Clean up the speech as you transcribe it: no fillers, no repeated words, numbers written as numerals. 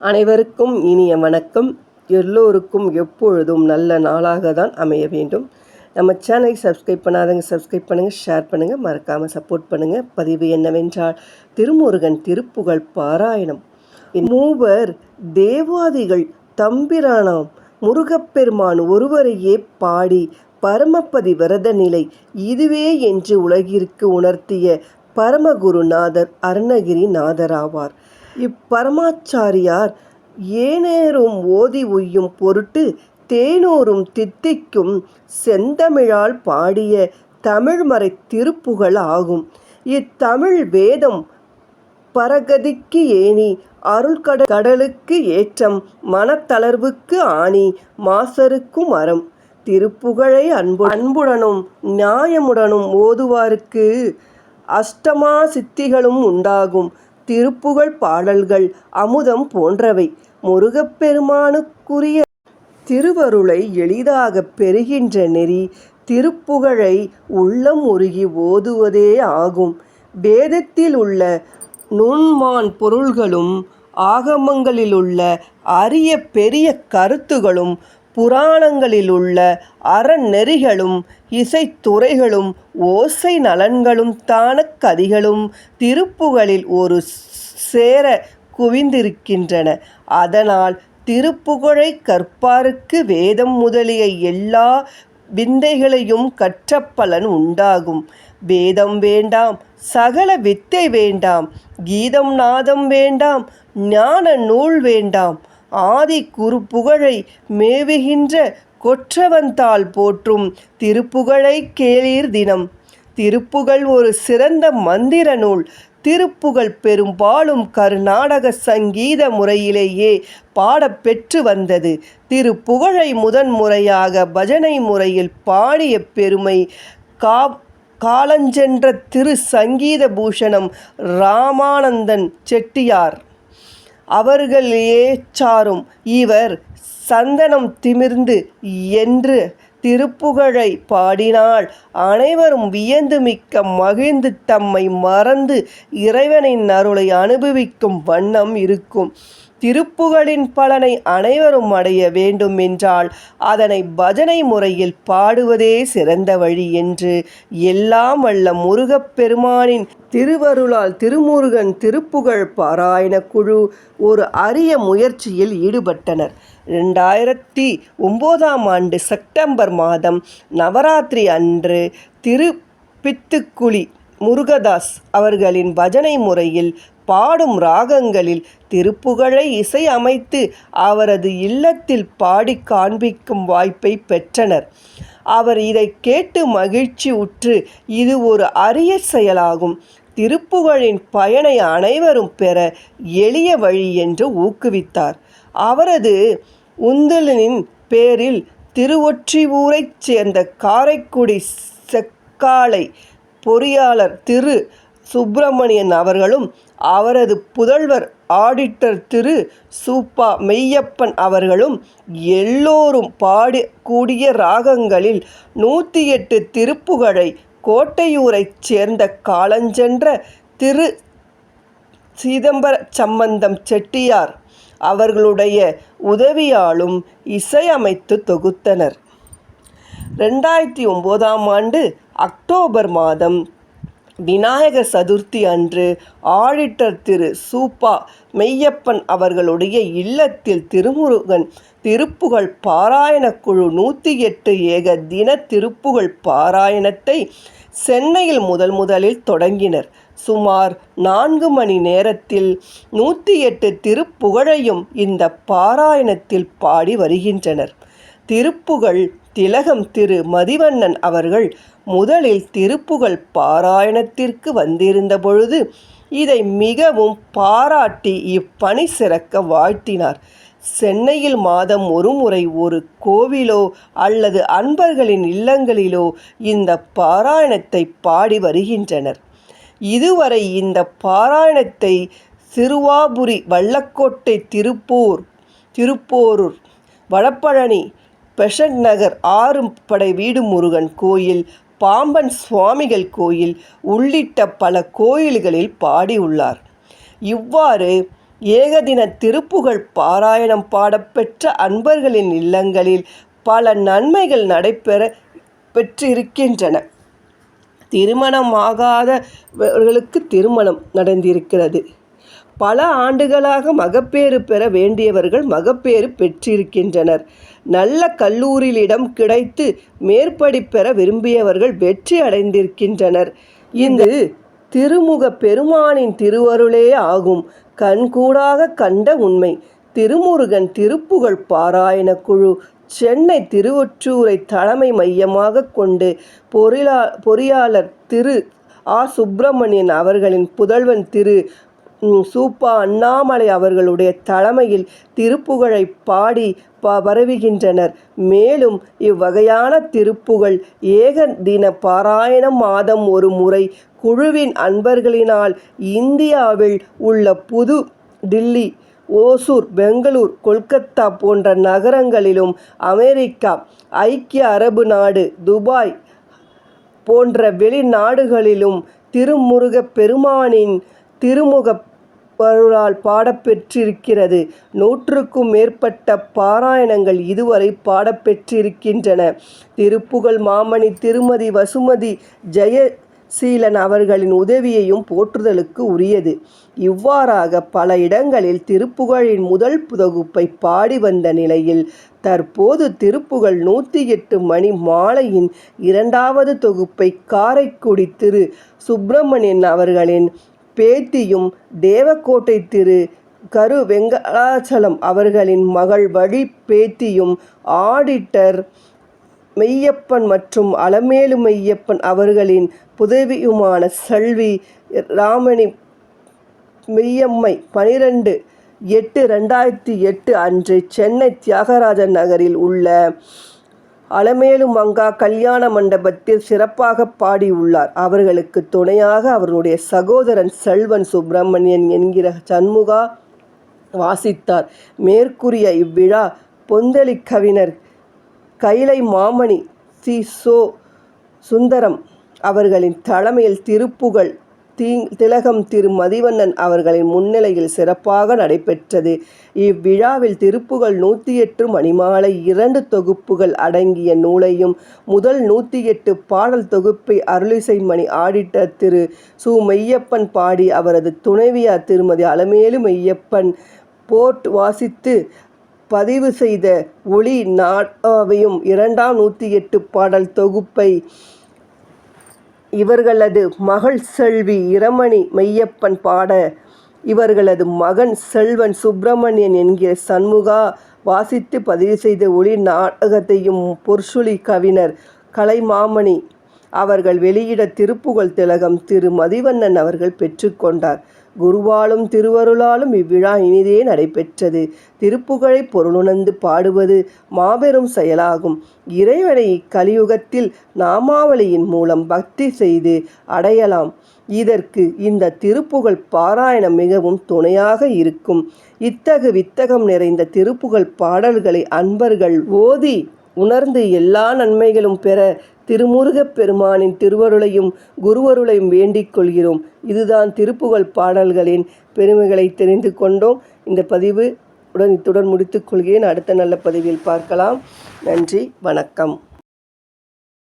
அனைவருக்கும் இனிய வணக்கம். எல்லோருக்கும் எப்பொழுதும் நல்ல நாளாக தான் அமைய வேண்டும். நம்ம சேனலை சப்ஸ்கிரைப் பண்ணாதவங்க சப்ஸ்கிரைப் பண்ணுங்கள், ஷேர் பண்ணுங்கள், மறக்காமல் சப்போர்ட் பண்ணுங்கள். பதிவு என்னவென்றால், திருமுருகன் திருப்புகழ் பாராயணம். மூவர் தேவாதிகள் தம்பிரானாம் முருகப்பெருமான் ஒருவரையே பாடி பரமபதி விரத நிலை இதுவே என்று உலகிற்கு உணர்த்திய பரமகுருநாதர் அருணகிரிநாதராவார். இப்பரமாச்சாரியார் ஏனேரும் ஓதி உய்யும் பொருட்டு தேனூரும் தித்திக்கும் செந்தமிழால் பாடிய தமிழ்மறை திருப்புகழ் ஆகும். இத்தமிழ் வேதம் பரகதிக்கு ஏணி, கடலுக்கு ஏற்றம், மனத்தளர்வுக்கு ஆணி, மாசருக்கும் அறம். திருப்புகழை அன்புடனும் நியாயமுடனும் ஓதுவாருக்கு அஷ்டமா சித்திகளும் உண்டாகும். திருப்புகழ் பாடல்கள் அமுதம் போன்றவை. முருகப்பெருமானுக்குரிய திருவருளை எளிதாக பெறுகின்ற நெறி திருப்புகழை உள்ளம் உருகி ஓதுவதே ஆகும். வேதத்தில் உள்ள நுண்மான் பொருள்களும் ஆகமங்களிலுள்ள அரிய பெரிய கருத்துகளும் புராணங்களிலுள்ள அறநெறிகளும் இசைத்துறைகளும் ஓசை நலன்களும் தான கதிகளும் திருப்புகழில் ஒரு சேர குவிந்திருக்கின்றன. அதனால் திருப்புகழை கற்பாருக்கு வேதம் முதலிய எல்லா விந்தைகளையும் கற்ற பலன் உண்டாகும். வேதம் வேண்டாம், சகல வித்தை வேண்டாம், கீதம் நாதம் வேண்டாம், ஞான நூல் வேண்டாம், ஆதி குறுப்புகழை மேவுகின்ற கொற்றவந்தாள் போற்றும் திருப்புகழை கேளீர் தினம். திருப்புகழ் ஒரு சிறந்த மந்திர நூல். திருப்புகழ் பெரும்பாலும் கர்நாடக சங்கீத முறையிலேயே பாடப்பெற்று வந்தது. திருப்புகழை முதன்முறையாக பஜனை முறையில் பாடிய பெருமை காலஞ்சென்ற திரு சங்கீத பூஷணம் ராமானந்தன் செட்டியார் அவர்களே சாரும். இவர் சந்தனம் திமிர்ந்து என்று திருப்புகழை பாடினால் அனைவரும் வியந்து மிக்க மகிழ்ந்து தம்மை மறந்து இறைவனின் அருளை அனுபவிக்கும் வண்ணம் இருக்கும். திருப்புகழின் பலனை அனைவரும் அடைய வேண்டும் என்றால் அதனை பஜனை முறையில் பாடுவதே சிறந்த வழி என்று எல்லாம் வல்ல முருகப்பெருமானின் திருவருளால் திருமுருகன் திருப்புகழ் பாராயண குழு ஒரு அரிய முயற்சியில் ஈடுபட்டனர். 2009 செப்டம்பர் மாதம் நவராத்திரி அன்று திருப்பித்துக்குளி முருகதாஸ் அவர்களின் பஜனை முறையில் பாடும் ராகங்களில் திருப்புகழை இசை அமைத்து அவரது இல்லத்தில் பாடி காண்பிக்கும் வாய்ப்பை பெற்றனர். அவர் இதை கேட்டு மகிழ்ச்சி உற்று இது ஒரு அரிய செயலாகும், திருப்புகழின் பயனை அனைவரும் பெற எளிய வழி என்று ஊக்குவித்தார். அவரது உந்தலின் பேரில் திருவொற்றியூரைச் சேர்ந்த காரைக்குடி செக்காலை பொறியாளர் திரு சுப்பிரமணியன் அவர்களும் அவரது புதல்வர் ஆடிட்டர் திரு சூப்பா மெய்யப்பன் அவர்களும் எல்லோரும் பாடக்கூடிய ராகங்களில் 108 திருப்புகழை கோட்டையூரைச் சேர்ந்த காலஞ்சென்ற திரு சிதம்பர சம்பந்தம் செட்டியார் அவர்களுடைய உதவியாலும் இசையமைத்து தொகுத்தனர். 2009 அக்டோபர் மாதம் விநாயகர் சதுர்த்தி அன்று ஆடிட்டர் திரு சூப்பா மெய்யப்பன் அவர்களுடைய இல்லத்தில் திருமுருகன் திருப்புகழ் பாராயண குழு 108 ஏக தின திருப்புகழ் பாராயணத்தை சென்னையில் முதலில் தொடங்கினர். சுமார் 4 மணி நேரத்தில் 108 திருப்புகழையும் இந்த பாராயணத்தில் பாடி வருகின்றனர். திருப்புகழ் திலகம் திரு மதிவண்ணன் அவர்கள் முதலில் திருப்புகழ் பாராயணத்திற்கு வந்திருந்த பொழுது இதை மிகவும் பாராட்டி இப்பணி சிறக்க வாழ்த்தினார். சென்னையில் மாதம் ஒரு முறை ஒரு கோவிலோ அல்லது அன்பர்களின் இல்லங்களிலோ இந்த பாராயணத்தை பாடி வருகின்றனர். இதுவரை இந்த பாராயணத்தை சிறுவாபுரி, வல்லக்கோட்டை, திருப்போரூர், வடபழனி, பெசன்ட் நகர், ஆறுபடை வீடு முருகன் கோயில், பாம்பன் சுவாமிகள் கோயில் உள்ளிட்ட பல கோயில்களில் பாடியுள்ளார். இவ்வாறு ஏகதின திருப்புகழ் பாராயணம் பாடப்பெற்ற அன்பர்களின் இல்லங்களில் பல நன்மைகள் நடைபெற பெற்றிருக்கின்றன. திருமணமாகாதவர்களுக்கு திருமணம் நடந்திருக்கிறது. பல ஆண்டுகளாக மகப்பேறு பெற வேண்டியவர்கள் மகப்பேறு பெற்றிருக்கின்றனர். நல்ல கல்லூரியில் இடம் கிடைத்து மேற்படிப்பெற விரும்பியவர்கள் வெற்றி அடைந்திருக்கின்றனர். இந்த திருமுக பெருமானின் திருவருளே ஆகும். கண்கூடாக கண்ட உண்மை. திருமுருகன் திருப்புகழ் பாராயண குழு சென்னை திருவொற்றூரை தலைமை மையமாக கொண்டு பொறியாளர் திரு சுப்பிரமணியன் அவர்களின் புதல்வன் திரு சூப்பா அண்ணாமலை அவர்களுடைய தலைமையில் திருப்புகழை பாடி பரவுகின்றனர். மேலும் இவ்வகையான திருப்புகழ் ஏக தின பாராயணம் மாதம் ஒரு முறை குழுவின் அன்பர்களினால் இந்தியாவில் உள்ள புது டில்லி, ஓசூர், பெங்களூர், கொல்கத்தா போன்ற நகரங்களிலும், அமெரிக்கா, ஐக்கிய அரபு நாடு, துபாய் போன்ற வெளிநாடுகளிலும் திருமுருகப் பெருமானின் திருமுகப் பருளால் பாடப்பெற்றிருக்கிறது. 100க்கும் மேற்பட்ட பாராயணங்கள் இதுவரை பாடப்பெற்றிருக்கின்றன. திருப்புகழ் மாமணி திருமதி வசுமதி ஜெயசீலன் அவர்களின் உதவியையும் போற்றுதலுக்கு உரியது. இவ்வாறாக பல இடங்களில் திருப்புகழின் முதல் தொகுப்பை பாடி வந்த நிலையில் தற்போது திருப்புகழ் 108 மணி மாலையின் 2வது தொகுப்பை காரைக்குடி திரு சுப்பிரமணியன் அவர்களின் பேத்தியும் தேவக்கோட்டை திரு கரு வெங்கடாச்சலம் அவர்களின் மகள் வழி பேத்தியும் ஆடிட்டர் மெய்யப்பன் மற்றும் அலமேலு மெய்யப்பன் அவர்களின் புதவியுமான செல்வி ராமணி மெய்யம்மை 12/8/2008 அன்று சென்னை தியாகராஜர் நகரில் உள்ள அலமேலு மங்கா கல்யாண மண்டபத்தில் சிறப்பாக பாடியுள்ளார். அவர்களுக்கு துணையாக அவருடைய சகோதரன் செல்வன் சுப்பிரமணியன் என்கிற சண்முகா வாசித்தார். மேற்கூறிய இவ்விழா பொந்தளி கவிஞர் கைலை மாமணி சோ. சுந்தரம் அவர்களின் தலைமையில் திருப்புகழ் திலகம் திரு மதிவண்ணன் அவர்களின் முன்னிலையில் சிறப்பாக நடைபெற்றது. இவ்விழாவில் திருப்புகழ் 108 மணிமாலை 2 தொகுப்புகள் அடங்கிய நூலையும் முதல் 108 பாடல் தொகுப்பை அருளிசைமணி ஆடிட்டர் திரு சு. மெய்யப்பன் பாடி அவரது துணைவியார் திருமதி அலமேலு மெய்யப்பன் போர்ட் வாசித்து பதிவு செய்த ஒளி நாடாவையும் 2ஆம் 108 பாடல் தொகுப்பை இவர்களது மகள் செல்வி இரமணி மெய்யப்பன் பாட இவர்களது மகன் செல்வன் சுப்பிரமணியன் என்கிற சண்முகா வாசித்து பதிவு செய்த ஒளி நாடகத்தையும் பொற்சுழி கவிஞர் கலைமாமணி அவர்கள் வெளியிட திருப்புகழ் திலகம் திரு மதிவண்ணன் அவர்கள் பெற்றுக்கொண்டார். குருவாலும் திருவருளாலும் இவ்விழா இனிதே நடைபெற்றது. திருப்புகழை பொருளுணர்ந்து பாடுவது மாபெரும் செயலாகும். இறைவனை கலியுகத்தில் நாமாவளியின் மூலம் பக்தி செய்து அடையலாம். இதற்கு இந்த திருப்புகழ் பாராயணம் மிகவும் துணையாக இருக்கும். இத்தகு வித்தகம் நிறைந்த திருப்புகழ் பாடல்களை அன்பர்கள் ஓதி உணர்ந்து எல்லா நன்மைகளும் பெற திருமுருகப் பெருமானின் திருவருளையும் குருவருளையும் வேண்டிக் கொள்கிறோம். இதுதான் திருப்புகழ் பாடல்களின் பெருமைகளை தெரிந்து கொண்டோம். இந்த பதிவு இத்துடன் முடித்துக் கொள்கிறேன். அடுத்த நல்ல பதிவில் பார்க்கலாம். நன்றி, வணக்கம்.